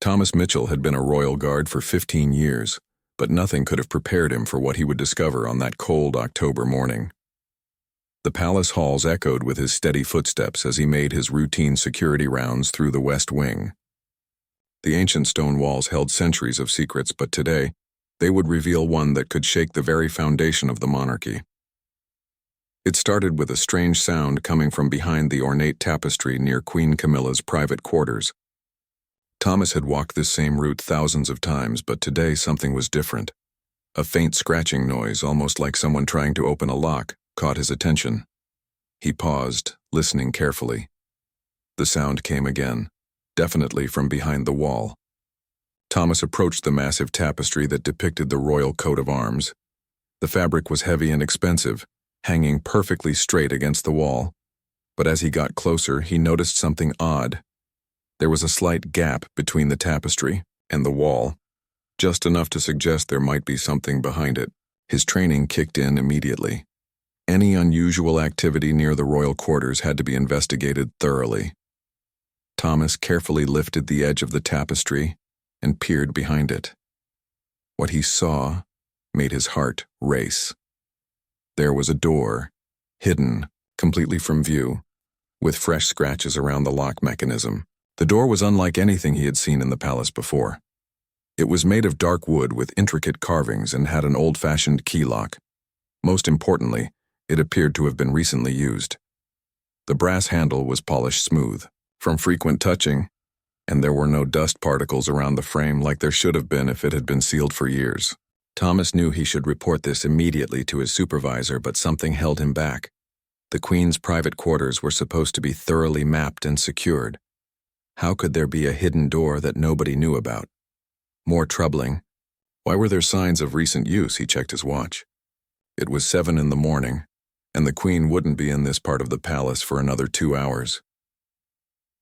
Thomas Mitchell had been a royal guard for 15 years, but nothing could have prepared him for what he would discover on that cold October morning. The palace halls echoed with his steady footsteps as he made his routine security rounds through the West Wing. The ancient stone walls held centuries of secrets, but today, they would reveal one that could shake the very foundation of the monarchy. It started with a strange sound coming from behind the ornate tapestry near Queen Camilla's private quarters. Thomas had walked this same route thousands of times, but today something was different. A faint scratching noise, almost like someone trying to open a lock, caught his attention. He paused, listening carefully. The sound came again, definitely from behind the wall. Thomas approached the massive tapestry that depicted the royal coat of arms. The fabric was heavy and expensive, hanging perfectly straight against the wall. But as he got closer, he noticed something odd. There was a slight gap between the tapestry and the wall, just enough to suggest there might be something behind it. His training kicked in immediately. Any unusual activity near the royal quarters had to be investigated thoroughly. Thomas carefully lifted the edge of the tapestry and peered behind it. What he saw made his heart race. There was a door, hidden, completely from view, with fresh scratches around the lock mechanism. The door was unlike anything he had seen in the palace before. It was made of dark wood with intricate carvings and had an old-fashioned key lock. Most importantly, it appeared to have been recently used. The brass handle was polished smooth from frequent touching, and there were no dust particles around the frame like there should have been if it had been sealed for years. Thomas knew he should report this immediately to his supervisor, but something held him back. The Queen's private quarters were supposed to be thoroughly mapped and secured. How could there be a hidden door that nobody knew about? More troubling, why were there signs of recent use? He checked his watch. It was 7 in the morning, and the Queen wouldn't be in this part of the palace for another 2 hours.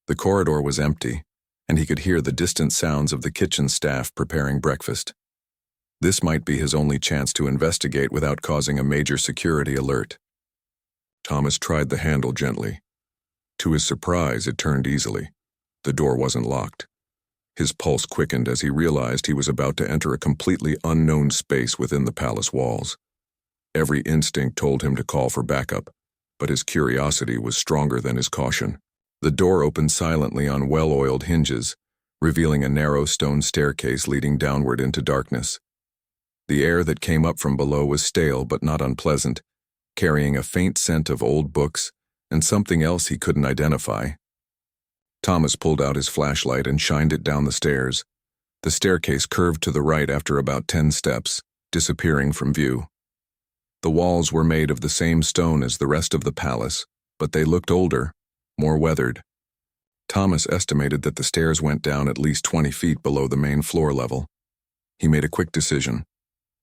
The corridor was empty, and he could hear the distant sounds of the kitchen staff preparing breakfast. This might be his only chance to investigate without causing a major security alert. Thomas tried the handle gently. To his surprise, it turned easily. The door wasn't locked. His pulse quickened as he realized he was about to enter a completely unknown space within the palace walls. Every instinct told him to call for backup, but his curiosity was stronger than his caution. The door opened silently on well-oiled hinges, revealing a narrow stone staircase leading downward into darkness. The air that came up from below was stale but not unpleasant, carrying a faint scent of old books and something else he couldn't identify. Thomas pulled out his flashlight and shined it down the stairs. The staircase curved to the right after about 10 steps, disappearing from view. The walls were made of the same stone as the rest of the palace, but they looked older, more weathered. Thomas estimated that the stairs went down at least 20 feet below the main floor level. He made a quick decision.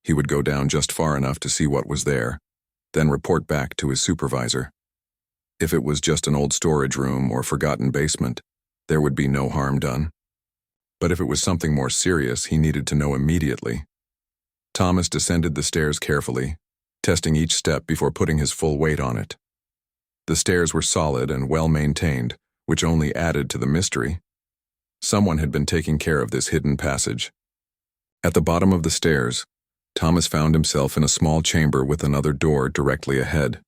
He would go down just far enough to see what was there, then report back to his supervisor. If it was just an old storage room or forgotten basement, there would be no harm done. But if it was something more serious, he needed to know immediately. Thomas descended the stairs carefully, testing each step before putting his full weight on it. The stairs were solid and well-maintained, which only added to the mystery. Someone had been taking care of this hidden passage. At the bottom of the stairs, Thomas found himself in a small chamber with another door directly ahead.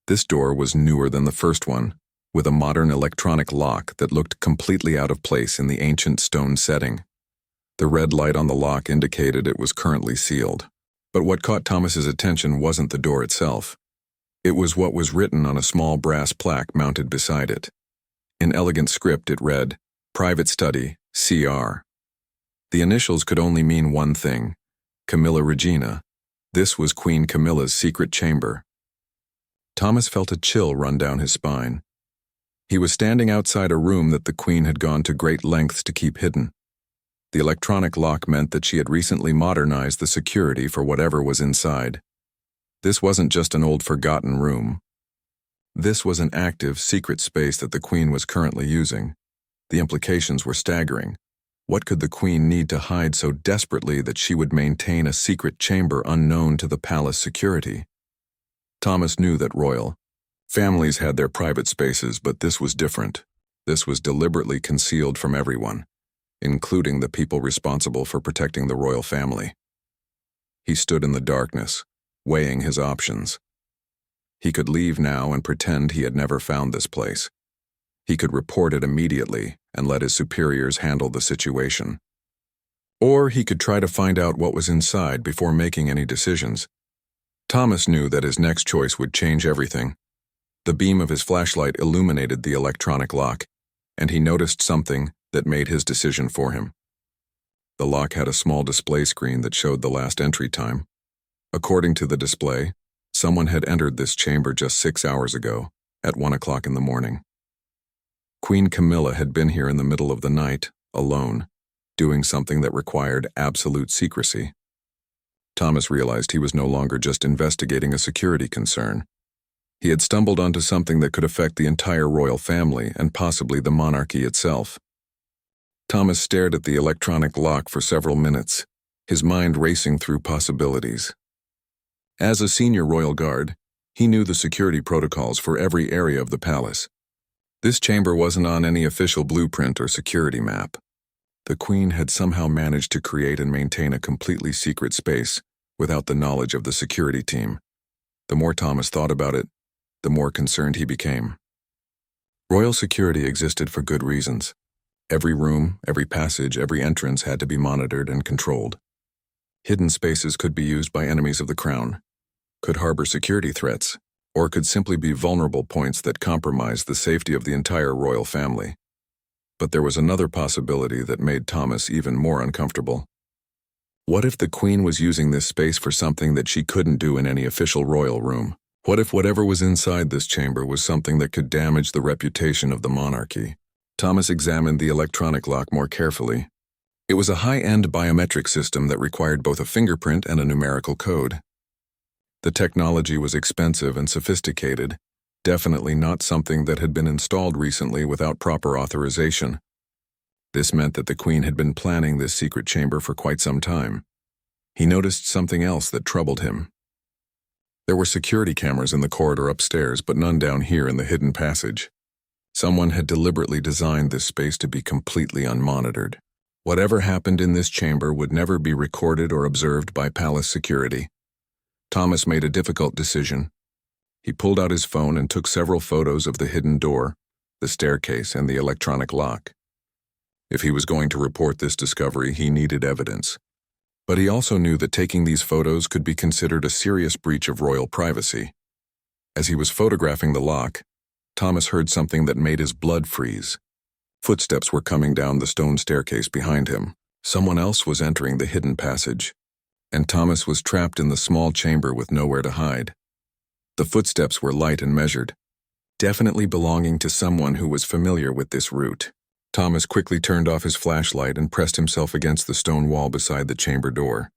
This door was newer than the first one, with a modern electronic lock that looked completely out of place in the ancient stone setting. The red light on the lock indicated it was currently sealed. But what caught Thomas's attention wasn't the door itself. It was what was written on a small brass plaque mounted beside it. In elegant script it read, "Private Study, CR." The initials could only mean one thing, Camilla Regina. This was Queen Camilla's secret chamber. Thomas felt a chill run down his spine. He was standing outside a room that the Queen had gone to great lengths to keep hidden. The electronic lock meant that she had recently modernized the security for whatever was inside. This wasn't just an old forgotten room. This was an active, secret space that the Queen was currently using. The implications were staggering. What could the Queen need to hide so desperately that she would maintain a secret chamber unknown to the palace security? Thomas knew that royal families had their private spaces, but this was different. This was deliberately concealed from everyone. including the people responsible for protecting the royal family. He stood in the darkness, weighing his options. He could leave now and pretend he had never found this place. He could report it immediately and let his superiors handle the situation. Or he could try to find out what was inside before making any decisions. Thomas knew that his next choice would change everything. The beam of his flashlight illuminated the electronic lock, and he noticed something that made his decision for him. The lock had a small display screen that showed the last entry time. According to the display, someone had entered this chamber just 6 hours ago, at 1 o'clock in the morning. Queen Camilla had been here in the middle of the night, alone, doing something that required absolute secrecy. Thomas realized he was no longer just investigating a security concern. He had stumbled onto something that could affect the entire royal family and possibly the monarchy itself. Thomas stared at the electronic lock for several minutes, his mind racing through possibilities. As a senior royal guard, he knew the security protocols for every area of the palace. This chamber wasn't on any official blueprint or security map. The Queen had somehow managed to create and maintain a completely secret space without the knowledge of the security team. The more Thomas thought about it, the more concerned he became. Royal security existed for good reasons. Every room, every passage, every entrance had to be monitored and controlled. Hidden spaces could be used by enemies of the crown, could harbor security threats, or could simply be vulnerable points that compromised the safety of the entire royal family. But there was another possibility that made Thomas even more uncomfortable. What if the Queen was using this space for something that she couldn't do in any official royal room? What if whatever was inside this chamber was something that could damage the reputation of the monarchy? Thomas examined the electronic lock more carefully. It was a high-end biometric system that required both a fingerprint and a numerical code. The technology was expensive and sophisticated, definitely not something that had been installed recently without proper authorization. This meant that the Queen had been planning this secret chamber for quite some time. He noticed something else that troubled him. There were security cameras in the corridor upstairs, but none down here in the hidden passage. Someone had deliberately designed this space to be completely unmonitored. Whatever happened in this chamber would never be recorded or observed by palace security. Thomas made a difficult decision. He pulled out his phone and took several photos of the hidden door, the staircase, and the electronic lock. If he was going to report this discovery, he needed evidence. But he also knew that taking these photos could be considered a serious breach of royal privacy. As he was photographing the lock, Thomas heard something that made his blood freeze. Footsteps were coming down the stone staircase behind him. Someone else was entering the hidden passage, and Thomas was trapped in the small chamber with nowhere to hide. The footsteps were light and measured, definitely belonging to someone who was familiar with this route. Thomas quickly turned off his flashlight and pressed himself against the stone wall beside the chamber door.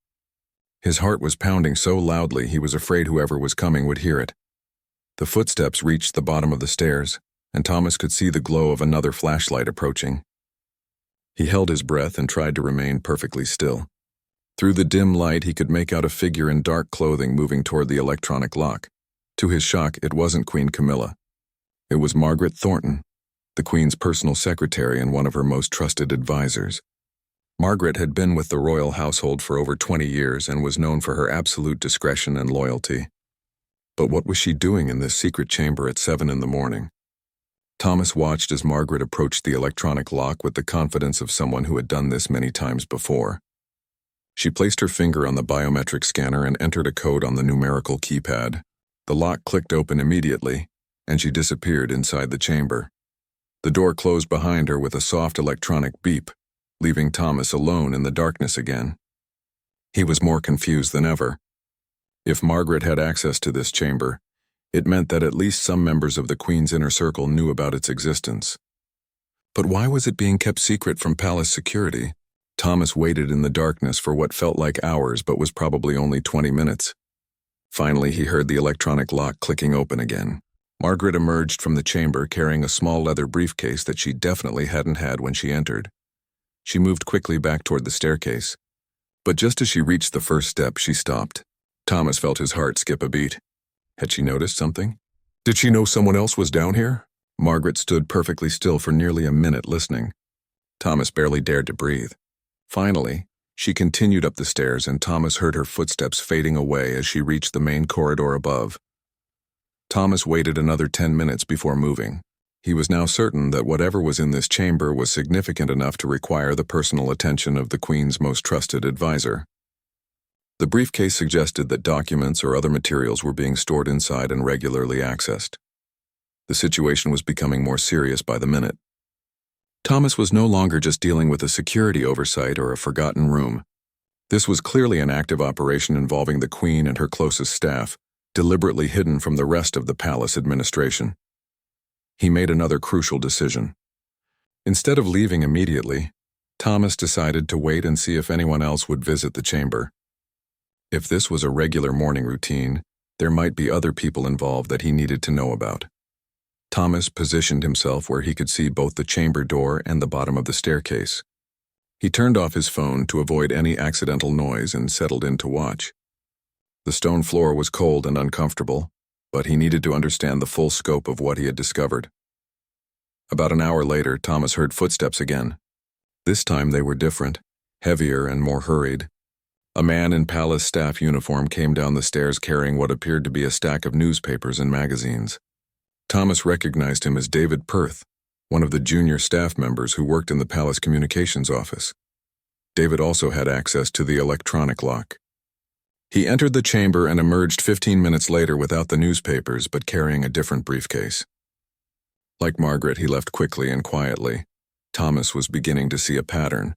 His heart was pounding so loudly he was afraid whoever was coming would hear it. The footsteps reached the bottom of the stairs, and Thomas could see the glow of another flashlight approaching. He held his breath and tried to remain perfectly still. Through the dim light, he could make out a figure in dark clothing moving toward the electronic lock. To his shock, it wasn't Queen Camilla. It was Margaret Thornton, the Queen's personal secretary and one of her most trusted advisors. Margaret had been with the royal household for over 20 years and was known for her absolute discretion and loyalty. But what was she doing in this secret chamber at 7 in the morning? Thomas watched as Margaret approached the electronic lock with the confidence of someone who had done this many times before. She placed her finger on the biometric scanner and entered a code on the numerical keypad. The lock clicked open immediately, and she disappeared inside the chamber. The door closed behind her with a soft electronic beep, leaving Thomas alone in the darkness again. He was more confused than ever. If Margaret had access to this chamber, it meant that at least some members of the Queen's inner circle knew about its existence. But why was it being kept secret from palace security? Thomas waited in the darkness for what felt like hours but was probably only 20 minutes. Finally, he heard the electronic lock clicking open again. Margaret emerged from the chamber carrying a small leather briefcase that she definitely hadn't had when she entered. She moved quickly back toward the staircase. But just as she reached the first step, she stopped. Thomas felt his heart skip a beat. Had she noticed something? Did she know someone else was down here? Margaret stood perfectly still for nearly a minute listening. Thomas barely dared to breathe. Finally, she continued up the stairs and Thomas heard her footsteps fading away as she reached the main corridor above. Thomas waited another 10 minutes before moving. He was now certain that whatever was in this chamber was significant enough to require the personal attention of the Queen's most trusted advisor. The briefcase suggested that documents or other materials were being stored inside and regularly accessed. The situation was becoming more serious by the minute. Thomas was no longer just dealing with a security oversight or a forgotten room. This was clearly an active operation involving the Queen and her closest staff, deliberately hidden from the rest of the palace administration. He made another crucial decision. Instead of leaving immediately, Thomas decided to wait and see if anyone else would visit the chamber. If this was a regular morning routine, there might be other people involved that he needed to know about. Thomas positioned himself where he could see both the chamber door and the bottom of the staircase. He turned off his phone to avoid any accidental noise and settled in to watch. The stone floor was cold and uncomfortable, but he needed to understand the full scope of what he had discovered. About an hour later, Thomas heard footsteps again. This time they were different, heavier and more hurried. A man in palace staff uniform came down the stairs carrying what appeared to be a stack of newspapers and magazines. Thomas recognized him as David Perth, one of the junior staff members who worked in the palace communications office. David also had access to the electronic lock. He entered the chamber and emerged 15 minutes later without the newspapers but carrying a different briefcase. Like Margaret, he left quickly and quietly. Thomas was beginning to see a pattern.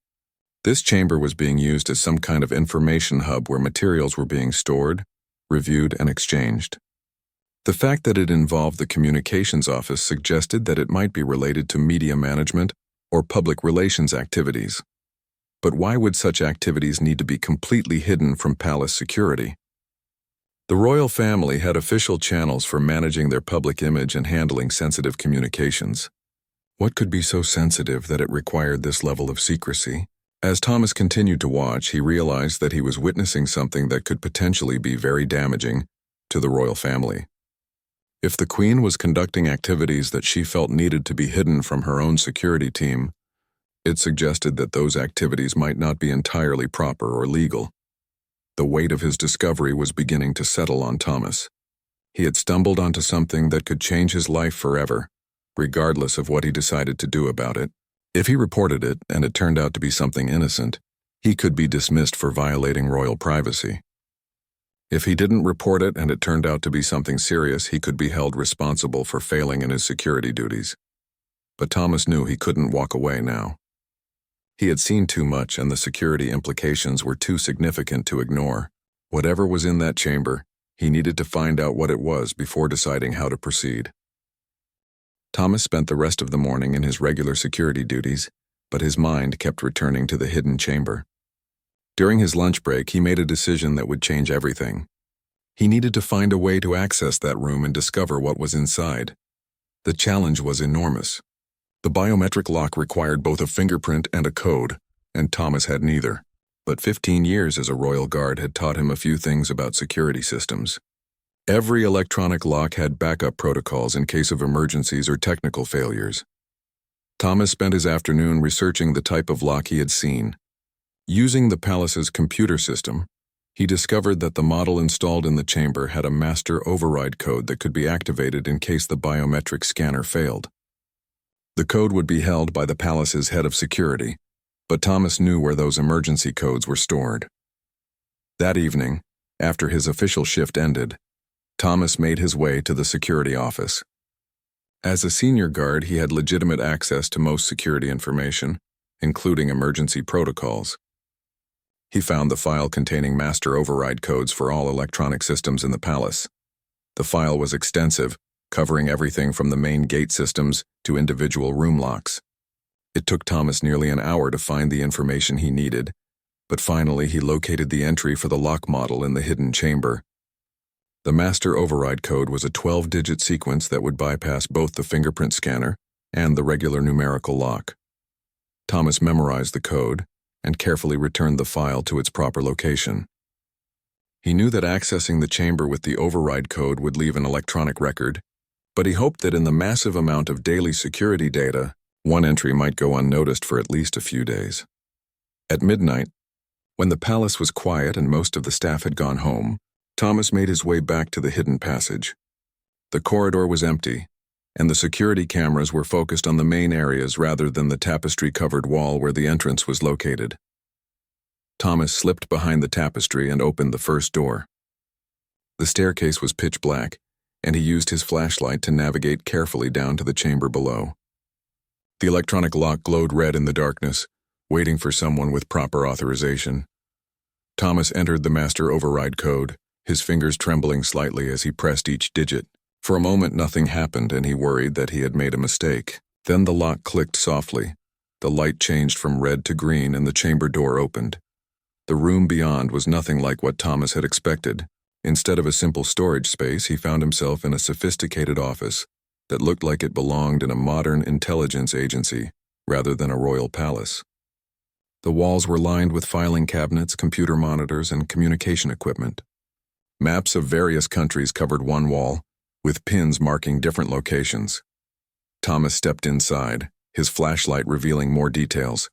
This chamber was being used as some kind of information hub where materials were being stored, reviewed, and exchanged. The fact that it involved the communications office suggested that it might be related to media management or public relations activities. But why would such activities need to be completely hidden from palace security? The royal family had official channels for managing their public image and handling sensitive communications. What could be so sensitive that it required this level of secrecy? As Thomas continued to watch, he realized that he was witnessing something that could potentially be very damaging to the royal family. If the Queen was conducting activities that she felt needed to be hidden from her own security team, it suggested that those activities might not be entirely proper or legal. The weight of his discovery was beginning to settle on Thomas. He had stumbled onto something that could change his life forever, regardless of what he decided to do about it. If he reported it and it turned out to be something innocent, he could be dismissed for violating royal privacy. If he didn't report it and it turned out to be something serious, he could be held responsible for failing in his security duties. But Thomas knew he couldn't walk away now. He had seen too much and the security implications were too significant to ignore. Whatever was in that chamber, he needed to find out what it was before deciding how to proceed. Thomas spent the rest of the morning in his regular security duties, but his mind kept returning to the hidden chamber. During his lunch break, he made a decision that would change everything. He needed to find a way to access that room and discover what was inside. The challenge was enormous. The biometric lock required both a fingerprint and a code, and Thomas had neither. But 15 years as a royal guard had taught him a few things about security systems. Every electronic lock had backup protocols in case of emergencies or technical failures. Thomas spent his afternoon researching the type of lock he had seen. Using the palace's computer system, he discovered that the model installed in the chamber had a master override code that could be activated in case the biometric scanner failed. The code would be held by the palace's head of security, but Thomas knew where those emergency codes were stored. That evening, after his official shift ended, Thomas made his way to the security office. As a senior guard, he had legitimate access to most security information, including emergency protocols. He found the file containing master override codes for all electronic systems in the palace. The file was extensive, covering everything from the main gate systems to individual room locks. It took Thomas nearly an hour to find the information he needed, but finally he located the entry for the lock model in the hidden chamber. The master override code was a 12-digit sequence that would bypass both the fingerprint scanner and the regular numerical lock. Thomas memorized the code and carefully returned the file to its proper location. He knew that accessing the chamber with the override code would leave an electronic record, but he hoped that in the massive amount of daily security data, One entry might go unnoticed for at least a few days. At midnight, when the palace was quiet and most of the staff had gone home, Thomas made his way back to the hidden passage. The corridor was empty, and the security cameras were focused on the main areas rather than the tapestry-covered wall where the entrance was located. Thomas slipped behind the tapestry and opened the first door. The staircase was pitch black, and he used his flashlight to navigate carefully down to the chamber below. The electronic lock glowed red in the darkness, waiting for someone with proper authorization. Thomas entered the master override code, his fingers trembling slightly as he pressed each digit. For a moment nothing happened and he worried that he had made a mistake. Then the lock clicked softly. The light changed from red to green and the chamber door opened. The room beyond was nothing like what Thomas had expected. Instead of a simple storage space, he found himself in a sophisticated office that looked like it belonged in a modern intelligence agency rather than a royal palace. The walls were lined with filing cabinets, computer monitors, and communication equipment. Maps of various countries covered one wall, with pins marking different locations. Thomas stepped inside, his flashlight revealing more details.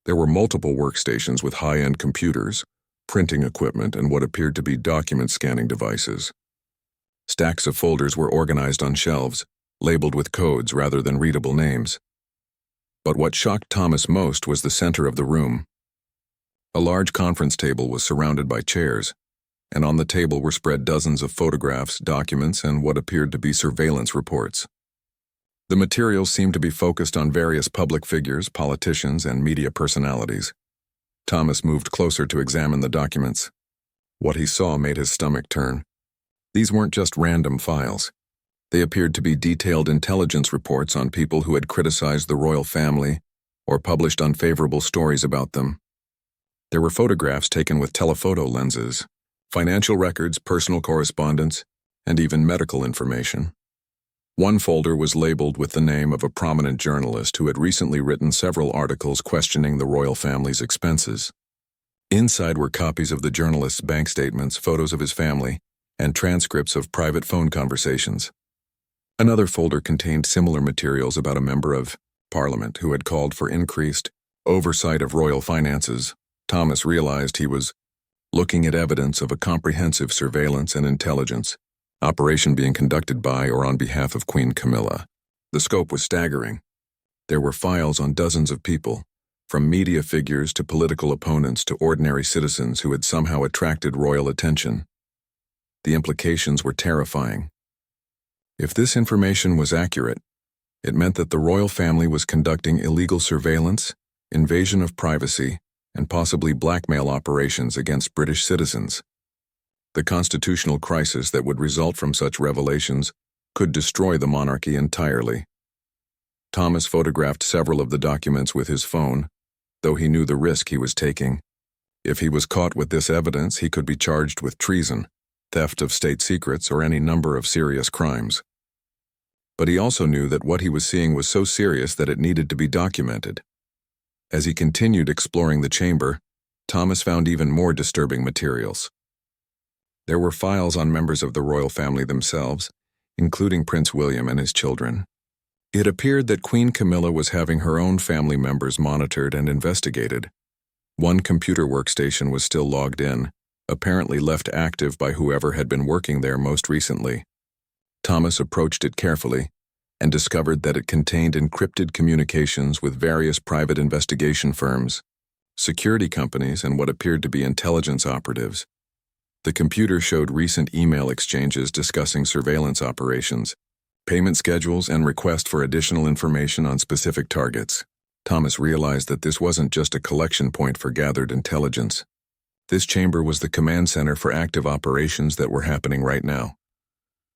There were multiple workstations with high-end computers, printing equipment, and what appeared to be document scanning devices. Stacks of folders were organized on shelves, labeled with codes rather than readable names. But what shocked Thomas most was the center of the room. A large conference table was surrounded by chairs, and on the table were spread dozens of photographs, documents, and what appeared to be surveillance reports. The materials seemed to be focused on various public figures, politicians, and media personalities. Thomas moved closer to examine the documents. What he saw made his stomach turn. These weren't just random files. They appeared to be detailed intelligence reports on people who had criticized the royal family or published unfavorable stories about them. There were photographs taken with telephoto lenses, financial records, personal correspondence, and even medical information. One folder was labeled with the name of a prominent journalist who had recently written several articles questioning the royal family's expenses. Inside were copies of the journalist's bank statements, photos of his family, and transcripts of private phone conversations. Another folder contained similar materials about a member of Parliament who had called for increased oversight of royal finances. Thomas realized he was looking at evidence of a comprehensive surveillance and intelligence operation being conducted by or on behalf of Queen Camilla. The scope was staggering. There were files on dozens of people, from media figures to political opponents to ordinary citizens who had somehow attracted royal attention. The implications were terrifying. If this information was accurate, it meant that the royal family was conducting illegal surveillance, invasion of privacy, and possibly blackmail operations against British citizens. The constitutional crisis that would result from such revelations could destroy the monarchy entirely. Thomas photographed several of the documents with his phone, though he knew the risk he was taking. If he was caught with this evidence, he could be charged with treason, theft of state secrets, or any number of serious crimes. But he also knew that what he was seeing was so serious that it needed to be documented. As he continued exploring the chamber, Thomas found even more disturbing materials. There were files on members of the royal family themselves, including Prince William and his children. It appeared that Queen Camilla was having her own family members monitored and investigated. One computer workstation was still logged in, apparently left active by whoever had been working there most recently. Thomas approached it carefully and discovered that it contained encrypted communications with various private investigation firms, security companies, and what appeared to be intelligence operatives. The computer showed recent email exchanges discussing surveillance operations, payment schedules, and requests for additional information on specific targets. Thomas realized that this wasn't just a collection point for gathered intelligence. This chamber was the command center for active operations that were happening right now.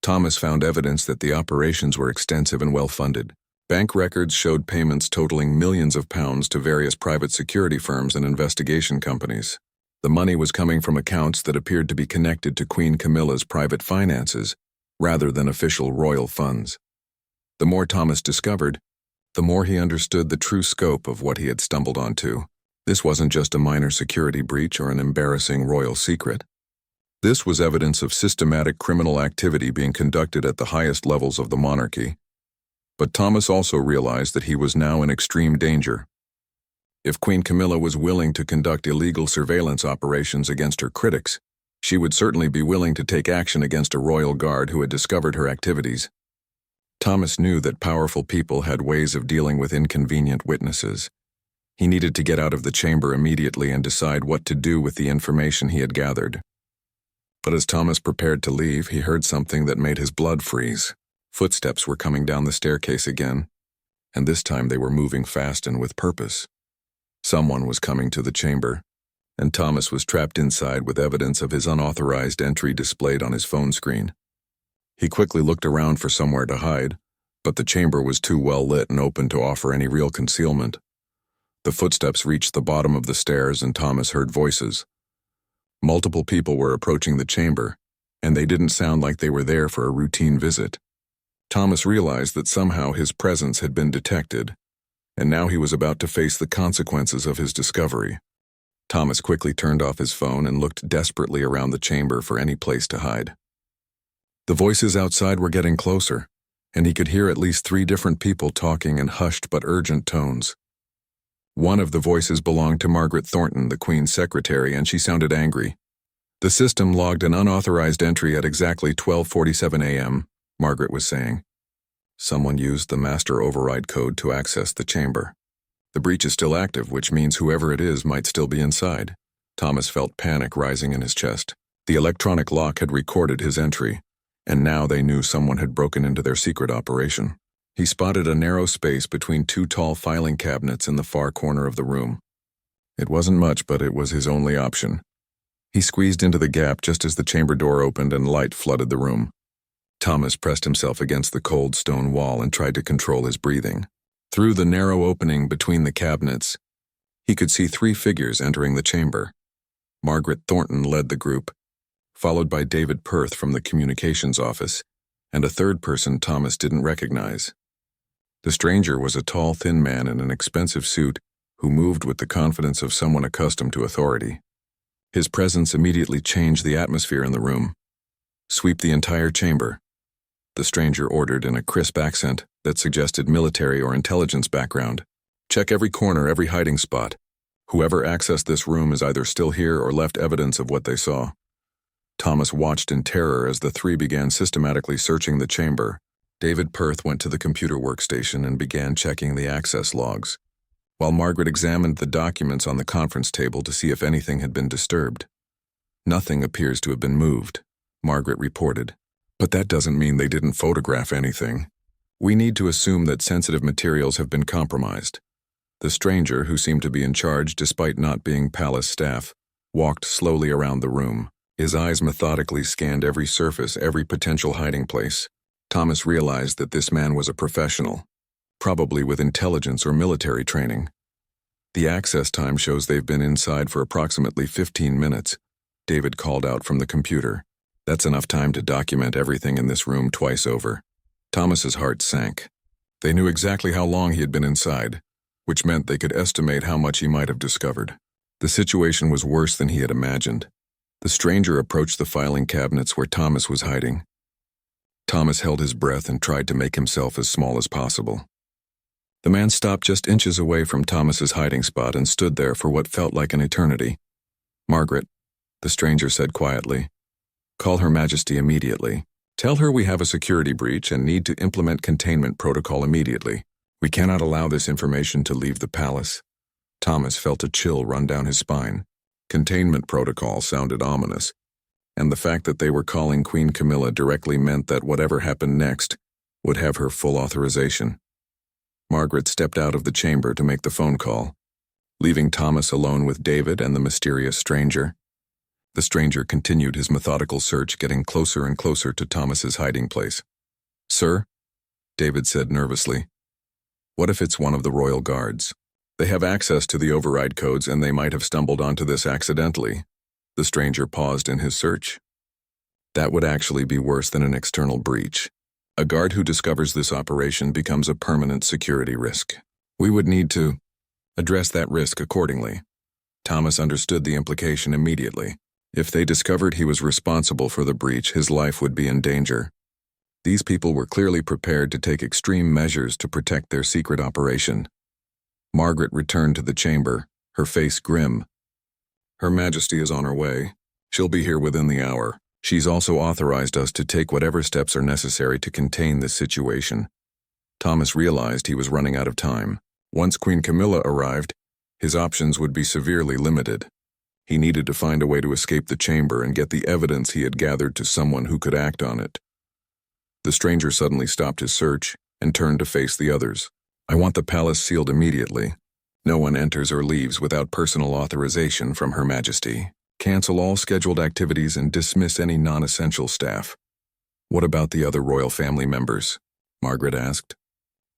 Thomas found evidence that the operations were extensive and well-funded. Bank records showed payments totaling millions of pounds to various private security firms and investigation companies. The money was coming from accounts that appeared to be connected to Queen Camilla's private finances, rather than official royal funds. The more Thomas discovered, the more he understood the true scope of what he had stumbled onto. This wasn't just a minor security breach or an embarrassing royal secret. This was evidence of systematic criminal activity being conducted at the highest levels of the monarchy. But Thomas also realized that he was now in extreme danger. If Queen Camilla was willing to conduct illegal surveillance operations against her critics, she would certainly be willing to take action against a royal guard who had discovered her activities. Thomas knew that powerful people had ways of dealing with inconvenient witnesses. He needed to get out of the chamber immediately and decide what to do with the information he had gathered. But as Thomas prepared to leave, he heard something that made his blood freeze. Footsteps were coming down the staircase again, and this time they were moving fast and with purpose. Someone was coming to the chamber, and Thomas was trapped inside with evidence of his unauthorized entry displayed on his phone screen. He quickly looked around for somewhere to hide, but the chamber was too well lit and open to offer any real concealment. The footsteps reached the bottom of the stairs and Thomas heard voices. Multiple people were approaching the chamber, and they didn't sound like they were there for a routine visit. Thomas realized that somehow his presence had been detected, and now he was about to face the consequences of his discovery. Thomas quickly turned off his phone and looked desperately around the chamber for any place to hide. The voices outside were getting closer, and he could hear at least 3 different people talking in hushed but urgent tones. One of the voices belonged to Margaret Thornton, the Queen's secretary, and she sounded angry. "The system logged an unauthorized entry at exactly 12:47 a.m., Margaret was saying. "Someone used the master override code to access the chamber. The breach is still active, which means whoever it is might still be inside." Thomas felt panic rising in his chest. The electronic lock had recorded his entry, and now they knew someone had broken into their secret operation. He spotted a narrow space between 2 tall filing cabinets in the far corner of the room. It wasn't much, but it was his only option. He squeezed into the gap just as the chamber door opened and light flooded the room. Thomas pressed himself against the cold stone wall and tried to control his breathing. Through the narrow opening between the cabinets, he could see 3 figures entering the chamber. Margaret Thornton led the group, followed by David Perth from the communications office, and a third person Thomas didn't recognize. The stranger was a tall, thin man in an expensive suit who moved with the confidence of someone accustomed to authority. His presence immediately changed the atmosphere in the room. "Sweep the entire chamber," the stranger ordered in a crisp accent that suggested military or intelligence background. "Check every corner, every hiding spot. Whoever accessed this room is either still here or left evidence of what they saw." Thomas watched in terror as the 3 began systematically searching the chamber. David Perth went to the computer workstation and began checking the access logs, while Margaret examined the documents on the conference table to see if anything had been disturbed. "Nothing appears to have been moved," Margaret reported. "But that doesn't mean they didn't photograph anything. We need to assume that sensitive materials have been compromised." The stranger, who seemed to be in charge despite not being palace staff, walked slowly around the room. His eyes methodically scanned every surface, every potential hiding place. Thomas realized that this man was a professional, probably with intelligence or military training. "The access time shows they've been inside for approximately 15 minutes, David called out from the computer. "That's enough time to document everything in this room twice over." Thomas's heart sank. They knew exactly how long he had been inside, which meant they could estimate how much he might have discovered. The situation was worse than he had imagined. The stranger approached the filing cabinets where Thomas was hiding. Thomas held his breath and tried to make himself as small as possible. The man stopped just inches away from Thomas's hiding spot and stood there for what felt like an eternity. "Margaret," the stranger said quietly, "call Her Majesty immediately. Tell her we have a security breach and need to implement containment protocol immediately. We cannot allow this information to leave the palace." Thomas felt a chill run down his spine. Containment protocol sounded ominous, and the fact that they were calling Queen Camilla directly meant that whatever happened next would have her full authorization. Margaret stepped out of the chamber to make the phone call, leaving Thomas alone with David and the mysterious stranger. The stranger continued his methodical search, getting closer and closer to Thomas's hiding place. "Sir," David said nervously, "what if it's one of the royal guards? They have access to the override codes and they might have stumbled onto this accidentally." The stranger paused in his search. "That would actually be worse than an external breach. A guard who discovers this operation becomes a permanent security risk. We would need to address that risk accordingly." Thomas understood the implication immediately. If they discovered he was responsible for the breach, his life would be in danger. These people were clearly prepared to take extreme measures to protect their secret operation. Margaret returned to the chamber, her face grim. Her Majesty is on her way. She'll be here within the hour. She's also authorized us to take whatever steps are necessary to contain this situation. Thomas realized he was running out of time. Once Queen Camilla arrived, his options would be severely limited. He needed to find a way to escape the chamber and get the evidence he had gathered to someone who could act on it. The stranger suddenly stopped his search and turned to face the others. I want the palace sealed immediately. No one enters or leaves without personal authorization from Her Majesty. Cancel all scheduled activities and dismiss any non-essential staff. What about the other royal family members? Margaret asked.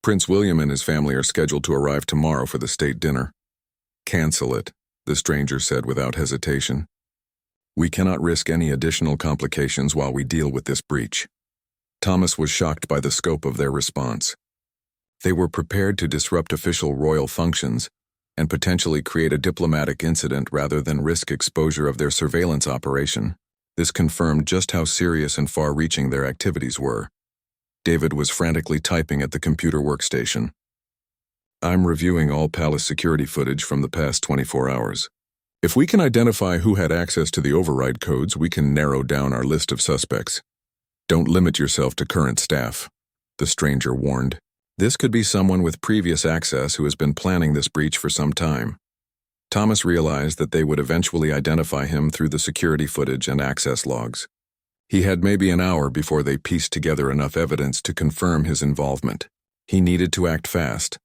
Prince William and his family are scheduled to arrive tomorrow for the state dinner. Cancel it, the stranger said without hesitation. We cannot risk any additional complications while we deal with this breach. Thomas was shocked by the scope of their response. They were prepared to disrupt official royal functions and potentially create a diplomatic incident rather than risk exposure of their surveillance operation. This confirmed just how serious and far-reaching their activities were. David was frantically typing at the computer workstation. I'm reviewing all palace security footage from the past 24 hours. If we can identify who had access to the override codes, we can narrow down our list of suspects. Don't limit yourself to current staff, the stranger warned. This could be someone with previous access who has been planning this breach for some time. Thomas realized that they would eventually identify him through the security footage and access logs. He had maybe an hour before they pieced together enough evidence to confirm his involvement. He needed to act fast.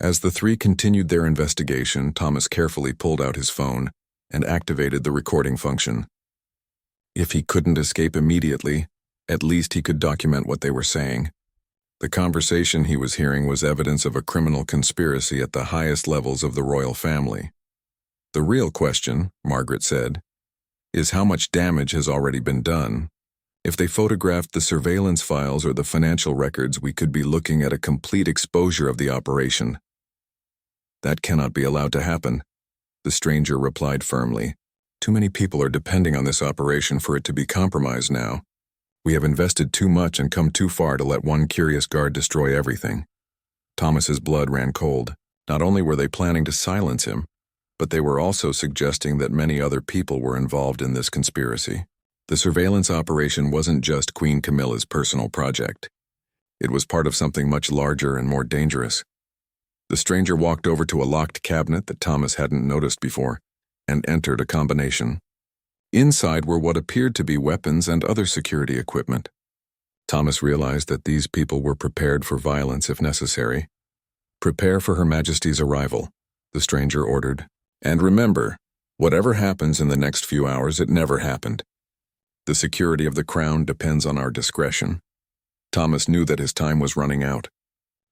As the three continued their investigation, Thomas carefully pulled out his phone and activated the recording function. If he couldn't escape immediately, at least he could document what they were saying. The conversation he was hearing was evidence of a criminal conspiracy at the highest levels of the royal family. The real question, Margaret said, is how much damage has already been done. If they photographed the surveillance files or the financial records, we could be looking at a complete exposure of the operation. That cannot be allowed to happen, the stranger replied firmly. Too many people are depending on this operation for it to be compromised now. We have invested too much and come too far to let one curious guard destroy everything. Thomas's blood ran cold. Not only were they planning to silence him, but they were also suggesting that many other people were involved in this conspiracy. The surveillance operation wasn't just Queen Camilla's personal project. It was part of something much larger and more dangerous. The stranger walked over to a locked cabinet that Thomas hadn't noticed before and entered a combination. Inside were what appeared to be weapons and other security equipment. Thomas realized that these people were prepared for violence if necessary. Prepare for Her Majesty's arrival, the stranger ordered. And remember, whatever happens in the next few hours, it never happened. The security of the crown depends on our discretion. Thomas knew that his time was running out.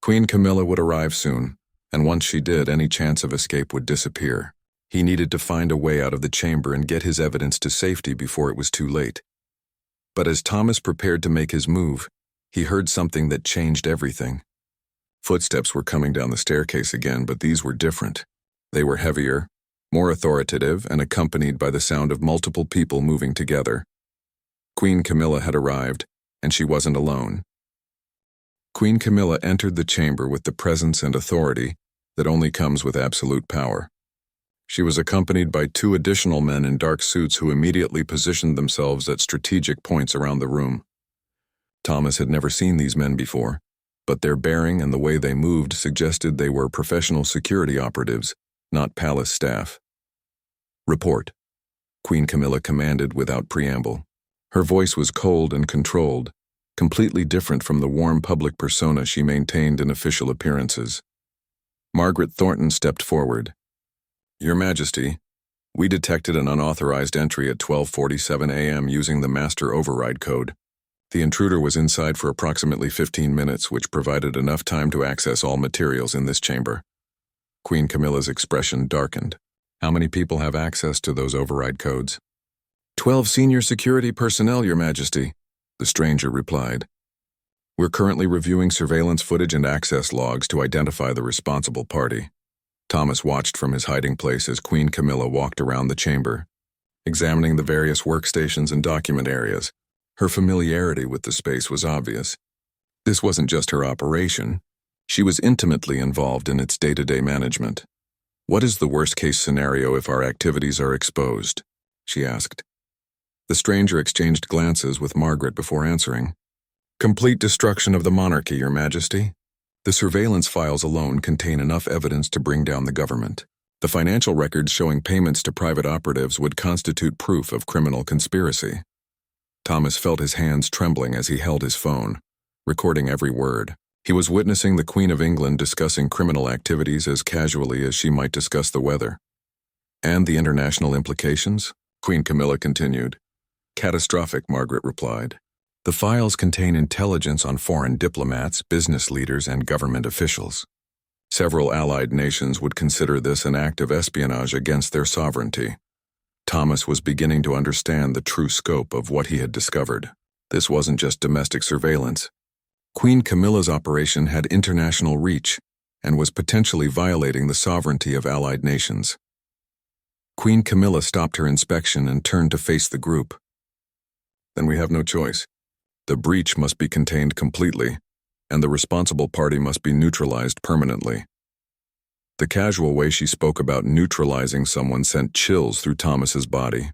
Queen Camilla would arrive soon, and once she did, any chance of escape would disappear. He needed to find a way out of the chamber and get his evidence to safety before it was too late. But as Thomas prepared to make his move, he heard something that changed everything. Footsteps were coming down the staircase again, but these were different. They were heavier, more authoritative, and accompanied by the sound of multiple people moving together. Queen Camilla had arrived, and she wasn't alone. Queen Camilla entered the chamber with the presence and authority that only comes with absolute power. She was accompanied by two additional men in dark suits who immediately positioned themselves at strategic points around the room. Thomas had never seen these men before, but their bearing and the way they moved suggested they were professional security operatives, not palace staff. Report, Queen Camilla commanded without preamble. Her voice was cold and controlled, completely different from the warm public persona she maintained in official appearances. Margaret Thornton stepped forward. Your Majesty, we detected an unauthorized entry at 12:47 a.m. using the master override code. The intruder was inside for approximately 15 minutes, which provided enough time to access all materials in this chamber. Queen Camilla's expression darkened. How many people have access to those override codes? 12 senior security personnel, Your Majesty, the stranger replied. We're currently reviewing surveillance footage and access logs to identify the responsible party. Thomas watched from his hiding place as Queen Camilla walked around the chamber, examining the various workstations and document areas. Her familiarity with the space was obvious. This wasn't just her operation. She was intimately involved in its day-to-day management. "What is the worst-case scenario if our activities are exposed?" she asked. The stranger exchanged glances with Margaret before answering. "Complete destruction of the monarchy, Your Majesty. The surveillance files alone contain enough evidence to bring down the government. The financial records showing payments to private operatives would constitute proof of criminal conspiracy." Thomas felt his hands trembling as he held his phone, recording every word. He was witnessing the Queen of England discussing criminal activities as casually as she might discuss the weather. "And the international implications?" Queen Camilla continued. "Catastrophic," Margaret replied. "The files contain intelligence on foreign diplomats, business leaders, and government officials. Several allied nations would consider this an act of espionage against their sovereignty." Thomas was beginning to understand the true scope of what he had discovered. This wasn't just domestic surveillance. Queen Camilla's operation had international reach and was potentially violating the sovereignty of allied nations. Queen Camilla stopped her inspection and turned to face the group. "Then we have no choice. The breach must be contained completely, and the responsible party must be neutralized permanently." The casual way she spoke about neutralizing someone sent chills through Thomas's body.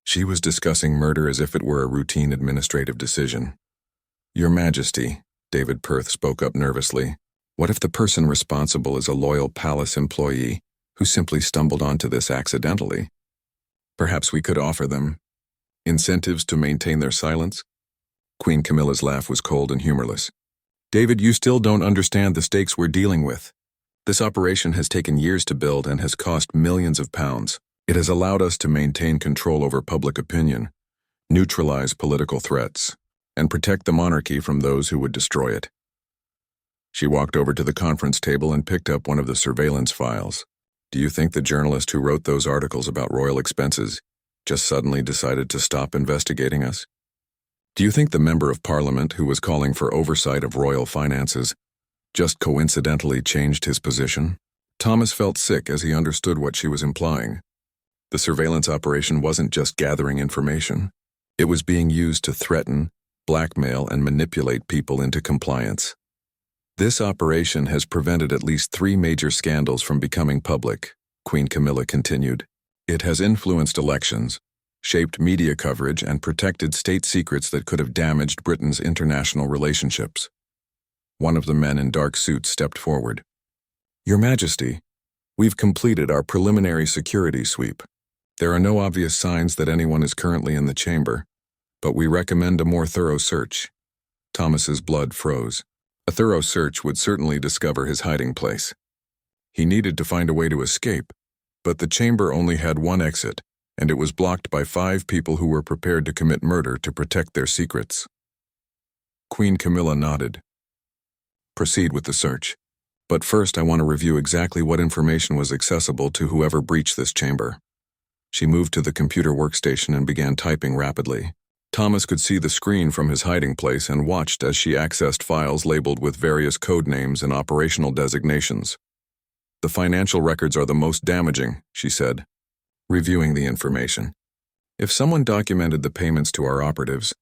She was discussing murder as if it were a routine administrative decision. "Your Majesty," David Perth spoke up nervously, "what if the person responsible is a loyal palace employee who simply stumbled onto this accidentally? Perhaps we could offer them incentives to maintain their silence?" Queen Camilla's laugh was cold and humorless. "David, you still don't understand the stakes we're dealing with. This operation has taken years to build and has cost millions of pounds. It has allowed us to maintain control over public opinion, neutralize political threats, and protect the monarchy from those who would destroy it." She walked over to the conference table and picked up one of the surveillance files. "Do you think the journalist who wrote those articles about royal expenses just suddenly decided to stop investigating us? Do you think the member of parliament who was calling for oversight of royal finances just coincidentally changed his position?" Thomas felt sick as he understood what she was implying. The surveillance operation wasn't just gathering information. It was being used to threaten, blackmail, and manipulate people into compliance. "This operation has prevented at least 3 major scandals from becoming public," Queen Camilla continued. "It has influenced elections, shaped media coverage, and protected state secrets that could have damaged Britain's international relationships." One of the men in dark suits stepped forward. "Your Majesty, we've completed our preliminary security sweep. There are no obvious signs that anyone is currently in the chamber, but we recommend a more thorough search." Thomas's blood froze. A thorough search would certainly discover his hiding place. He needed to find a way to escape, but the chamber only had one exit, and it was blocked by 5 people who were prepared to commit murder to protect their secrets. Queen Camilla nodded. "Proceed with the search. But first I want to review exactly what information was accessible to whoever breached this chamber." She moved to the computer workstation and began typing rapidly. Thomas could see the screen from his hiding place and watched as she accessed files labeled with various code names and operational designations. "The financial records are the most damaging," she said, reviewing the information. "If someone documented the payments to our operatives,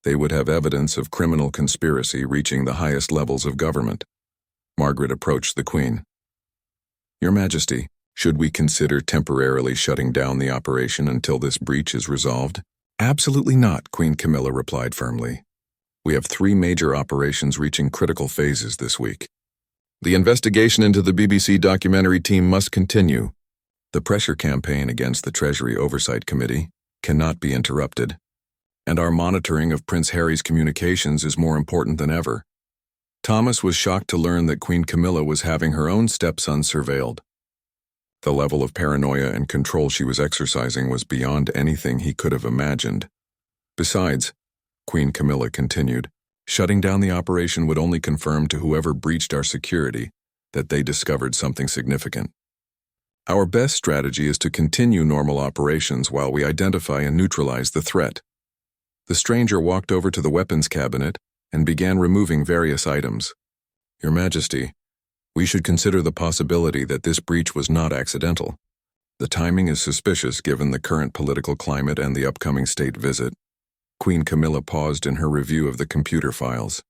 they would have evidence of criminal conspiracy reaching the highest levels of government." Margaret approached the Queen. "Your Majesty, should we consider temporarily shutting down the operation until this breach is resolved?" "Absolutely not," Queen Camilla replied firmly. "We have 3 major operations reaching critical phases this week. The investigation into the BBC documentary team must continue. The pressure campaign against the Treasury Oversight Committee cannot be interrupted. And our monitoring of Prince Harry's communications is more important than ever." Thomas was shocked to learn that Queen Camilla was having her own stepson surveilled. The level of paranoia and control she was exercising was beyond anything he could have imagined. "Besides," Queen Camilla continued, "shutting down the operation would only confirm to whoever breached our security that they discovered something significant. Our best strategy is to continue normal operations while we identify and neutralize the threat." The stranger walked over to the weapons cabinet and began removing various items. "Your Majesty, we should consider the possibility that this breach was not accidental. The timing is suspicious given the current political climate and the upcoming state visit. Queen Camilla paused in her review of the computer files.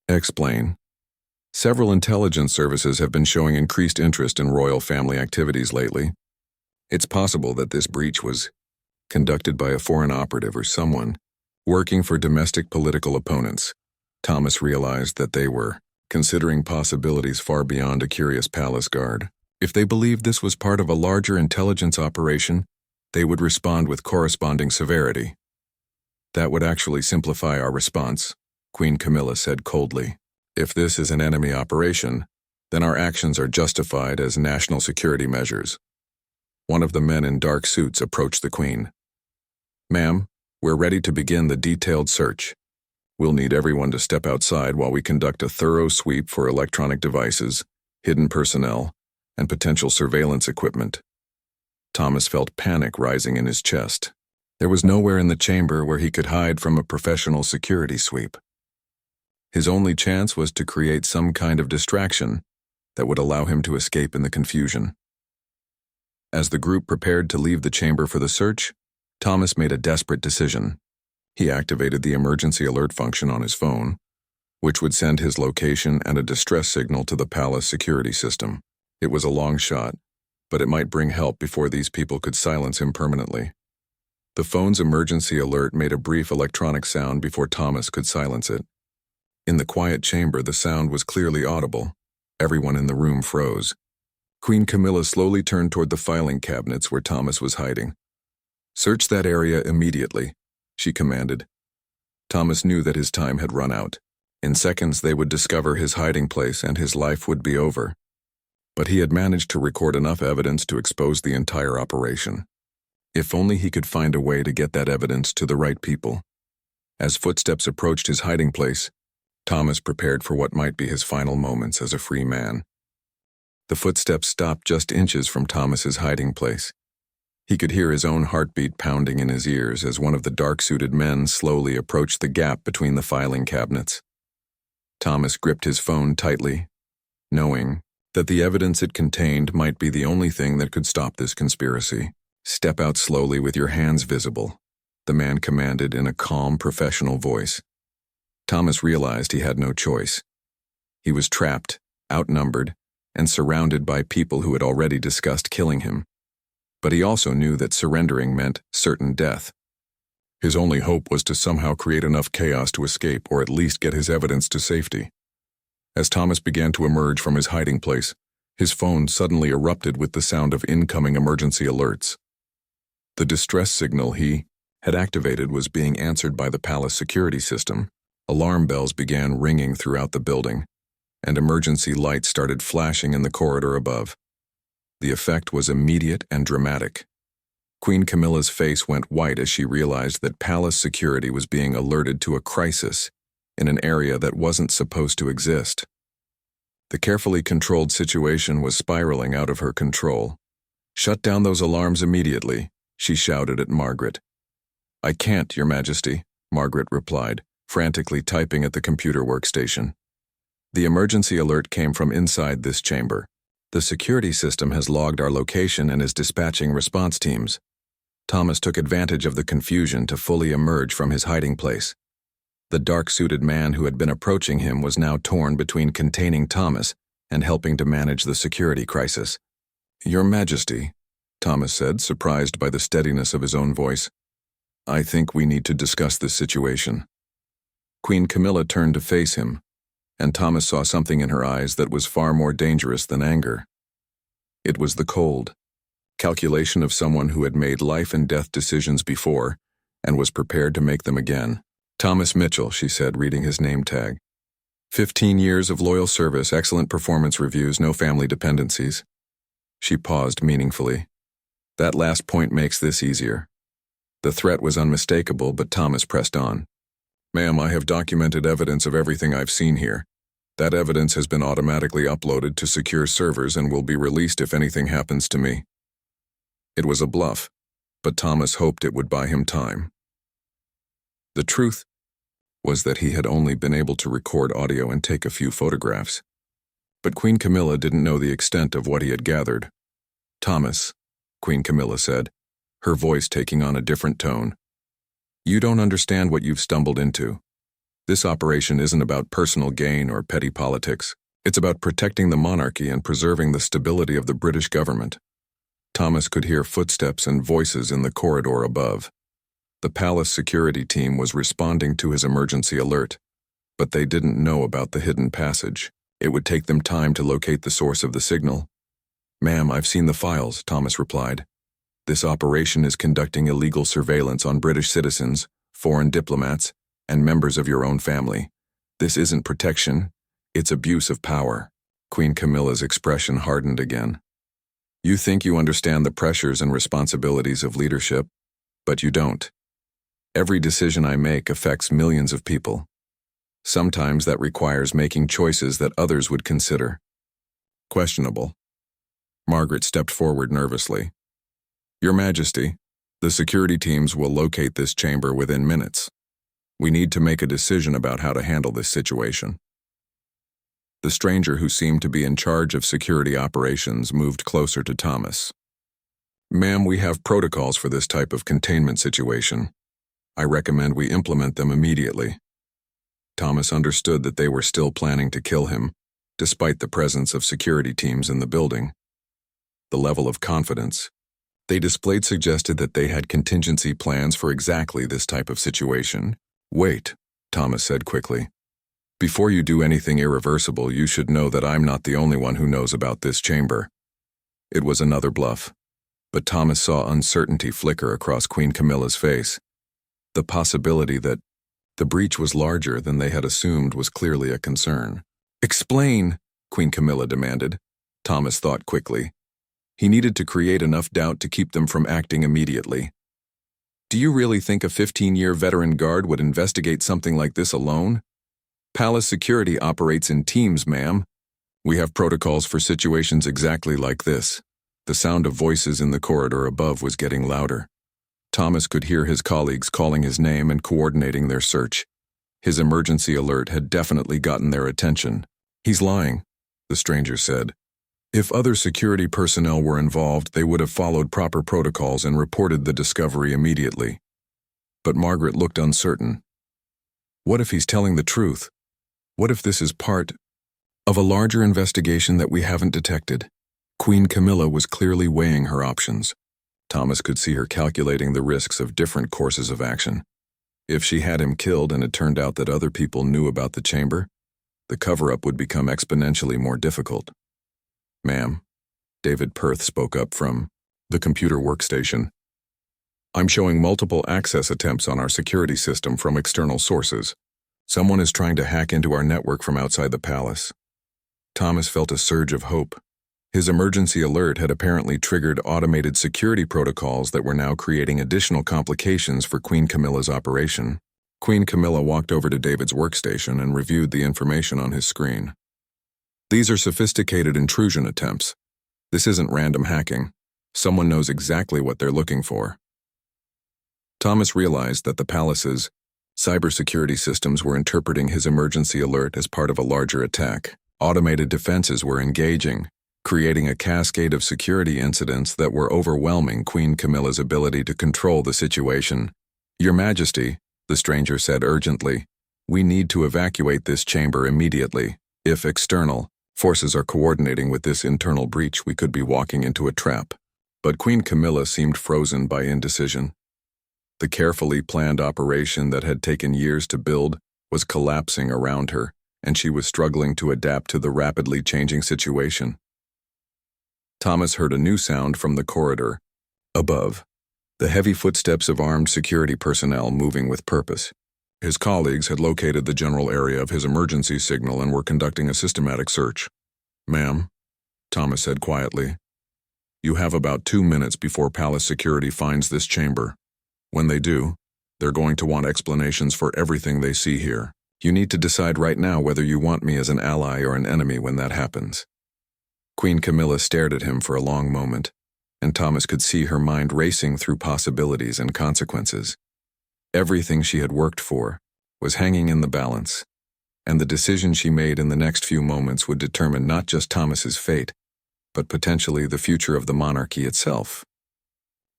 Explain. Several intelligence services have been showing increased interest in royal family activities lately. It's possible that this breach was conducted by a foreign operative or someone working for domestic political opponents. Thomas realized that they were considering possibilities far beyond a curious palace guard. If they believed this was part of a larger intelligence operation, they would respond with corresponding severity. That would actually simplify our response, Queen Camilla said coldly. If this is an enemy operation, then our actions are justified as national security measures. One of the men in dark suits approached the Queen. Ma'am, we're ready to begin the detailed search. We'll need everyone to step outside while we conduct a thorough sweep for electronic devices, hidden personnel, and potential surveillance equipment. Thomas felt panic rising in his chest. There was nowhere in the chamber where he could hide from a professional security sweep. His only chance was to create some kind of distraction that would allow him to escape in the confusion. As the group prepared to leave the chamber for the search, Thomas made a desperate decision. He activated the emergency alert function on his phone, which would send his location and a distress signal to the palace security system. It was a long shot, but it might bring help before these people could silence him permanently. The phone's emergency alert made a brief electronic sound before Thomas could silence it. In the quiet chamber, the sound was clearly audible. Everyone in the room froze. Queen Camilla slowly turned toward the filing cabinets where Thomas was hiding. "Search that area immediately," she commanded. Thomas knew that his time had run out. In seconds, they would discover his hiding place and his life would be over. But he had managed to record enough evidence to expose the entire operation. If only he could find a way to get that evidence to the right people. As footsteps approached his hiding place, Thomas prepared for what might be his final moments as a free man. The footsteps stopped just inches from Thomas's hiding place. He could hear his own heartbeat pounding in his ears as one of the dark-suited men slowly approached the gap between the filing cabinets. Thomas gripped his phone tightly, knowing that the evidence it contained might be the only thing that could stop this conspiracy. "Step out slowly with your hands visible," the man commanded in a calm, professional voice. Thomas realized he had no choice. He was trapped, outnumbered, and surrounded by people who had already discussed killing him. But he also knew that surrendering meant certain death. His only hope was to somehow create enough chaos to escape or at least get his evidence to safety. As Thomas began to emerge from his hiding place, his phone suddenly erupted with the sound of incoming emergency alerts. The distress signal he had activated was being answered by the palace security system. Alarm bells began ringing throughout the building, and emergency lights started flashing in the corridor above. The effect was immediate and dramatic. Queen Camilla's face went white as she realized that palace security was being alerted to a crisis in an area that wasn't supposed to exist. The carefully controlled situation was spiraling out of her control. "Shut down those alarms immediately," she shouted at Margaret. "I can't, Your Majesty," Margaret replied, frantically typing at the computer workstation. "The emergency alert came from inside this chamber. The security system has logged our location and is dispatching response teams." Thomas took advantage of the confusion to fully emerge from his hiding place. The dark-suited man who had been approaching him was now torn between containing Thomas and helping to manage the security crisis. "Your Majesty," Thomas said, surprised by the steadiness of his own voice, "I think we need to discuss this situation." Queen Camilla turned to face him, and Thomas saw something in her eyes that was far more dangerous than anger. It was the cold calculation of someone who had made life-and-death decisions before and was prepared to make them again. "Thomas Mitchell," she said, reading his name tag. 15 years of loyal service, excellent performance reviews, no family dependencies." She paused meaningfully. "That last point makes this easier." The threat was unmistakable, but Thomas pressed on. "Ma'am, I have documented evidence of everything I've seen here. That evidence has been automatically uploaded to secure servers and will be released if anything happens to me." It was a bluff, but Thomas hoped it would buy him time. The truth was that he had only been able to record audio and take a few photographs. But Queen Camilla didn't know the extent of what he had gathered. "Thomas," Queen Camilla said, her voice taking on a different tone, You don't understand what you've stumbled into. This operation isn't about personal gain or petty politics. It's about protecting the monarchy and preserving the stability of the British government. Thomas could hear footsteps and voices in the corridor above. The palace security team was responding to his emergency alert, but they didn't know about the hidden passage. It would take them time to locate the source of the signal. "Ma'am, I've seen the files," Thomas replied. "This operation is conducting illegal surveillance on British citizens, foreign diplomats, and members of your own family. This isn't protection, it's abuse of power." Queen Camilla's expression hardened again. "You think you understand the pressures and responsibilities of leadership, but you don't. Every decision I make affects millions of people. Sometimes that requires making choices that others would consider questionable." Margaret stepped forward nervously. "Your Majesty, the security teams will locate this chamber within minutes. We need to make a decision about how to handle this situation." The stranger, who seemed to be in charge of security operations, moved closer to Thomas. "Ma'am, we have protocols for this type of containment situation. I recommend we implement them immediately." Thomas understood that they were still planning to kill him, despite the presence of security teams in the building. The level of confidence they displayed suggested that they had contingency plans for exactly this type of situation. "Wait," Thomas said quickly. "Before you do anything irreversible, you should know that I'm not the only one who knows about this chamber." It was another bluff, but Thomas saw uncertainty flicker across Queen Camilla's face. The possibility that the breach was larger than they had assumed was clearly a concern. "Explain," Queen Camilla demanded. Thomas thought quickly. He needed to create enough doubt to keep them from acting immediately. "Do you really think a 15-year veteran guard would investigate something like this alone? Palace security operates in teams, ma'am. We have protocols for situations exactly like this." The sound of voices in the corridor above was getting louder. Thomas could hear his colleagues calling his name and coordinating their search. His emergency alert had definitely gotten their attention. "He's lying," the stranger said. "If other security personnel were involved, they would have followed proper protocols and reported the discovery immediately." But Margaret looked uncertain. "What if he's telling the truth? What if this is part of a larger investigation that we haven't detected?" Queen Camilla was clearly weighing her options. Thomas could see her calculating the risks of different courses of action. If she had him killed and it turned out that other people knew about the chamber, the cover-up would become exponentially more difficult. "Ma'am," David Perth spoke up from the computer workstation. "I'm showing multiple access attempts on our security system from external sources. Someone is trying to hack into our network from outside the palace." Thomas felt a surge of hope. His emergency alert had apparently triggered automated security protocols that were now creating additional complications for Queen Camilla's operation. Queen Camilla walked over to David's workstation and reviewed the information on his screen. "These are sophisticated intrusion attempts. This isn't random hacking. Someone knows exactly what they're looking for." Thomas realized that the palace's cybersecurity systems were interpreting his emergency alert as part of a larger attack. Automated defenses were engaging, creating a cascade of security incidents that were overwhelming Queen Camilla's ability to control the situation. "Your Majesty," the stranger said urgently, "we need to evacuate this chamber immediately. If external forces are coordinating with this internal breach, we could be walking into a trap." But Queen Camilla seemed frozen by indecision. The carefully planned operation that had taken years to build was collapsing around her, and she was struggling to adapt to the rapidly changing situation. Thomas heard a new sound from the corridor above, the heavy footsteps of armed security personnel moving with purpose. His colleagues had located the general area of his emergency signal and were conducting a systematic search. "Ma'am," Thomas said quietly, "you have about 2 minutes before palace security finds this chamber. When they do, they're going to want explanations for everything they see here. You need to decide right now whether you want me as an ally or an enemy when that happens." Queen Camilla stared at him for a long moment, and Thomas could see her mind racing through possibilities and consequences. Everything she had worked for was hanging in the balance, and the decision she made in the next few moments would determine not just Thomas's fate, but potentially the future of the monarchy itself.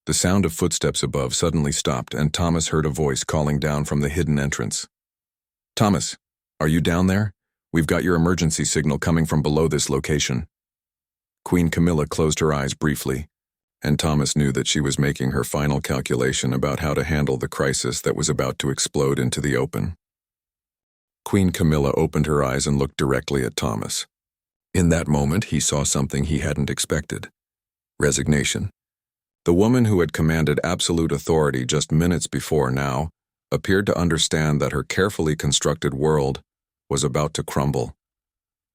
The sound of footsteps above suddenly stopped, and Thomas heard a voice calling down from the hidden entrance. "Thomas, are you down there? We've got your emergency signal coming from below this location." Queen Camilla closed her eyes briefly, and Thomas knew that she was making her final calculation about how to handle the crisis that was about to explode into the open. Queen Camilla opened her eyes and looked directly at Thomas. In that moment, he saw something he hadn't expected: resignation. The woman who had commanded absolute authority just minutes before now appeared to understand that her carefully constructed world was about to crumble.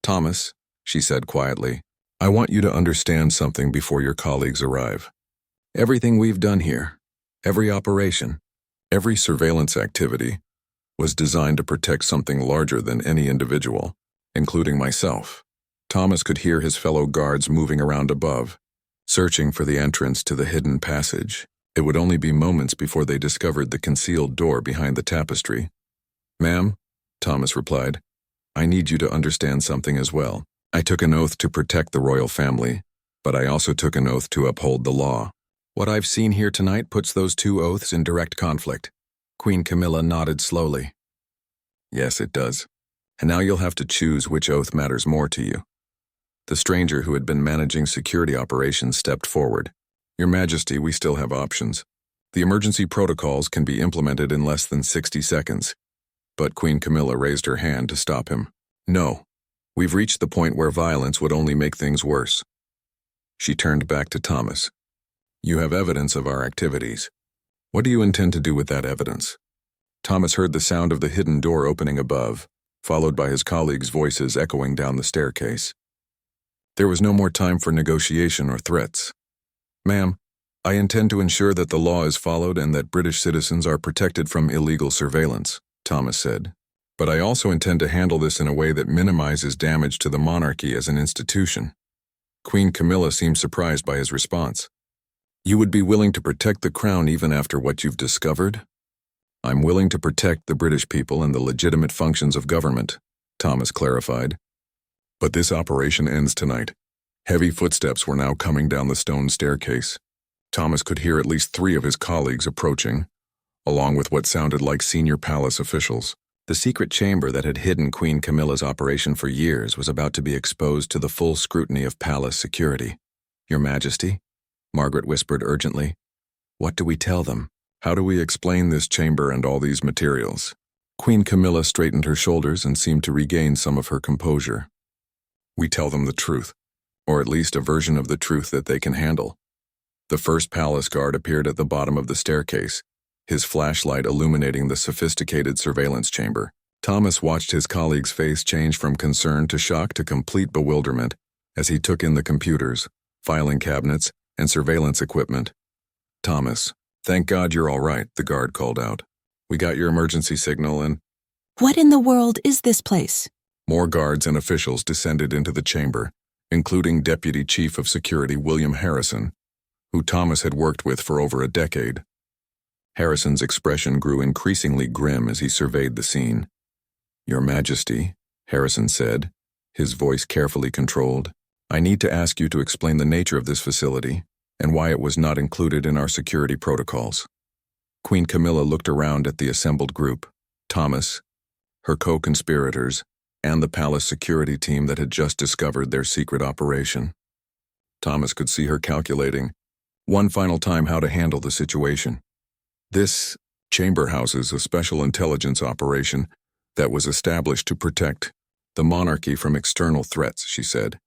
"Thomas," she said quietly, "I want you to understand something before your colleagues arrive. Everything we've done here, every operation, every surveillance activity, was designed to protect something larger than any individual, including myself." Thomas could hear his fellow guards moving around above, searching for the entrance to the hidden passage. It would only be moments before they discovered the concealed door behind the tapestry. "Ma'am," Thomas replied, "I need you to understand something as well. I took an oath to protect the royal family, but I also took an oath to uphold the law. What I've seen here tonight puts those two oaths in direct conflict." Queen Camilla nodded slowly. "Yes, it does. And now you'll have to choose which oath matters more to you." The stranger who had been managing security operations stepped forward. "Your Majesty, we still have options. The emergency protocols can be implemented in less than 60 seconds. But Queen Camilla raised her hand to stop him. "No. We've reached the point where violence would only make things worse." She turned back to Thomas. "You have evidence of our activities. What do you intend to do with that evidence?" Thomas heard the sound of the hidden door opening above, followed by his colleagues' voices echoing down the staircase. There was no more time for negotiation or threats. "Ma'am, I intend to ensure that the law is followed and that British citizens are protected from illegal surveillance," Thomas said. "But I also intend to handle this in a way that minimizes damage to the monarchy as an institution." Queen Camilla seemed surprised by his response. "You would be willing to protect the crown even after what you've discovered?" "I'm willing to protect the British people and the legitimate functions of government," Thomas clarified. "But this operation ends tonight." Heavy footsteps were now coming down the stone staircase. Thomas could hear at least 3 of his colleagues approaching, along with what sounded like senior palace officials. The secret chamber that had hidden Queen Camilla's operation for years was about to be exposed to the full scrutiny of palace security. "Your Majesty," Margaret whispered urgently, "what do we tell them? How do we explain this chamber and all these materials?" Queen Camilla straightened her shoulders and seemed to regain some of her composure. "We tell them the truth, or at least a version of the truth that they can handle." The first palace guard appeared at the bottom of the staircase, his flashlight illuminating the sophisticated surveillance chamber. Thomas watched his colleague's face change from concern to shock to complete bewilderment as he took in the computers, filing cabinets, and surveillance equipment. "Thomas, thank God you're all right," the guard called out. "We got your emergency signal and—" "What in the world is this place?" More guards and officials descended into the chamber, including Deputy Chief of Security William Harrison, who Thomas had worked with for over a decade. Harrison's expression grew increasingly grim as he surveyed the scene. "Your Majesty," Harrison said, his voice carefully controlled, "I need to ask you to explain the nature of this facility and why it was not included in our security protocols." Queen Camilla looked around at the assembled group: Thomas, her co-conspirators, and the palace security team that had just discovered their secret operation. Thomas could see her calculating one final time how to handle the situation. "This chamber houses a special intelligence operation that was established to protect the monarchy from external threats," she said.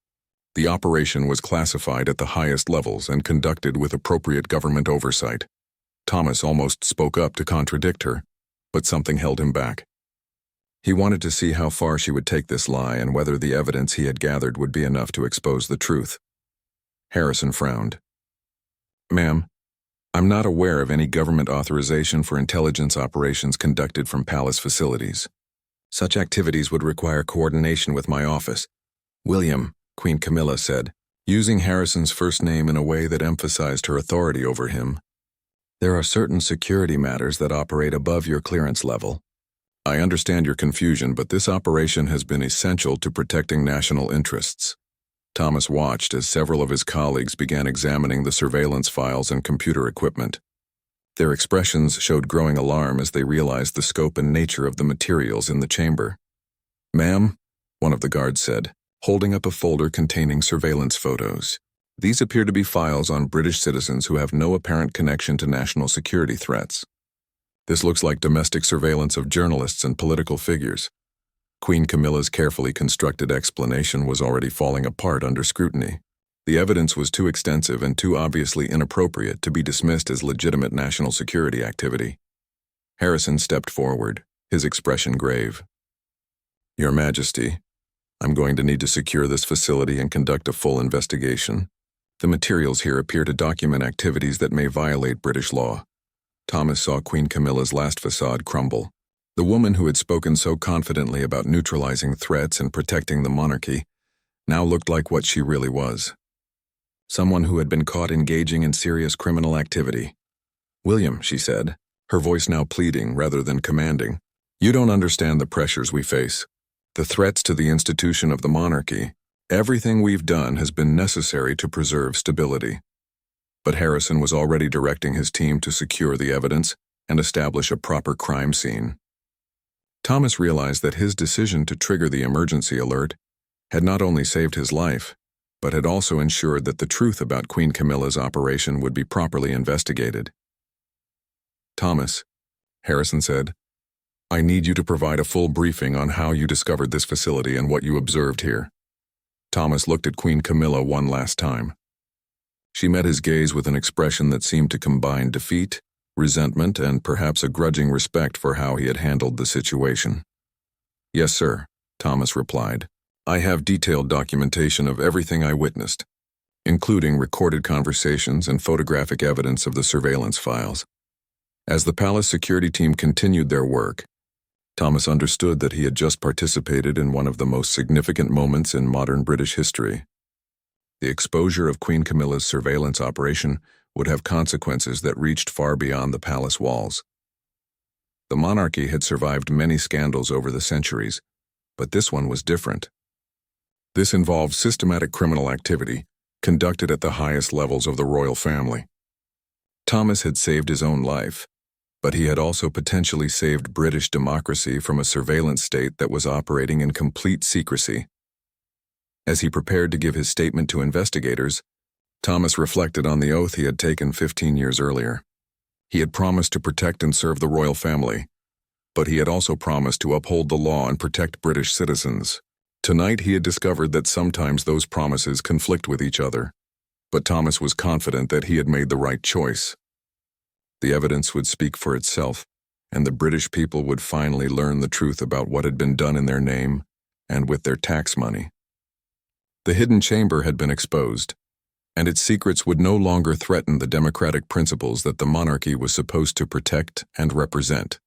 "The operation was classified at the highest levels and conducted with appropriate government oversight." Thomas almost spoke up to contradict her, but something held him back. He wanted to see how far she would take this lie and whether the evidence he had gathered would be enough to expose the truth. Harrison frowned. "Ma'am, I'm not aware of any government authorization for intelligence operations conducted from palace facilities. Such activities would require coordination with my office." "William," Queen Camilla said, using Harrison's first name in a way that emphasized her authority over him, "there are certain security matters that operate above your clearance level. I understand your confusion, but this operation has been essential to protecting national interests. Thomas watched as several of his colleagues began examining the surveillance files and computer equipment. Their expressions showed growing alarm as they realized the scope and nature of the materials in the chamber. "Ma'am," one of the guards said, holding up a folder containing surveillance photos. "These appear to be files on British citizens who have no apparent connection to national security threats. This looks like domestic surveillance of journalists and political figures." Queen Camilla's carefully constructed explanation was already falling apart under scrutiny. The evidence was too extensive and too obviously inappropriate to be dismissed as legitimate national security activity. Harrison stepped forward, his expression grave. "Your Majesty, I'm going to need to secure this facility and conduct a full investigation. The materials here appear to document activities that may violate British law." Thomas saw Queen Camilla's last facade crumble. The woman who had spoken so confidently about neutralizing threats and protecting the monarchy now looked like what she really was. Someone who had been caught engaging in serious criminal activity. "William," she said, her voice now pleading rather than commanding, "you don't understand the pressures we face. The threats to the institution of the monarchy. Everything we've done has been necessary to preserve stability." But Harrison was already directing his team to secure the evidence and establish a proper crime scene. Thomas realized that his decision to trigger the emergency alert had not only saved his life, but had also ensured that the truth about Queen Camilla's operation would be properly investigated. "Thomas," Harrison said, "I need you to provide a full briefing on how you discovered this facility and what you observed here." Thomas looked at Queen Camilla one last time. She met his gaze with an expression that seemed to combine defeat, resentment, and perhaps a grudging respect for how he had handled the situation. "Yes, sir," Thomas replied. "I have detailed documentation of everything I witnessed, including recorded conversations and photographic evidence of the surveillance files." As the palace security team continued their work, Thomas understood that he had just participated in one of the most significant moments in modern British history. The exposure of Queen Camilla's surveillance operation would have consequences that reached far beyond the palace walls. The monarchy had survived many scandals over the centuries, but this one was different. This involved systematic criminal activity conducted at the highest levels of the royal family. Thomas had saved his own life, but he had also potentially saved British democracy from a surveillance state that was operating in complete secrecy. As he prepared to give his statement to investigators, Thomas reflected on the oath he had taken 15 years earlier. He had promised to protect and serve the royal family, but he had also promised to uphold the law and protect British citizens. Tonight he had discovered that sometimes those promises conflict with each other, but Thomas was confident that he had made the right choice. The evidence would speak for itself, and the British people would finally learn the truth about what had been done in their name and with their tax money. The hidden chamber had been exposed, and its secrets would no longer threaten the democratic principles that the monarchy was supposed to protect and represent.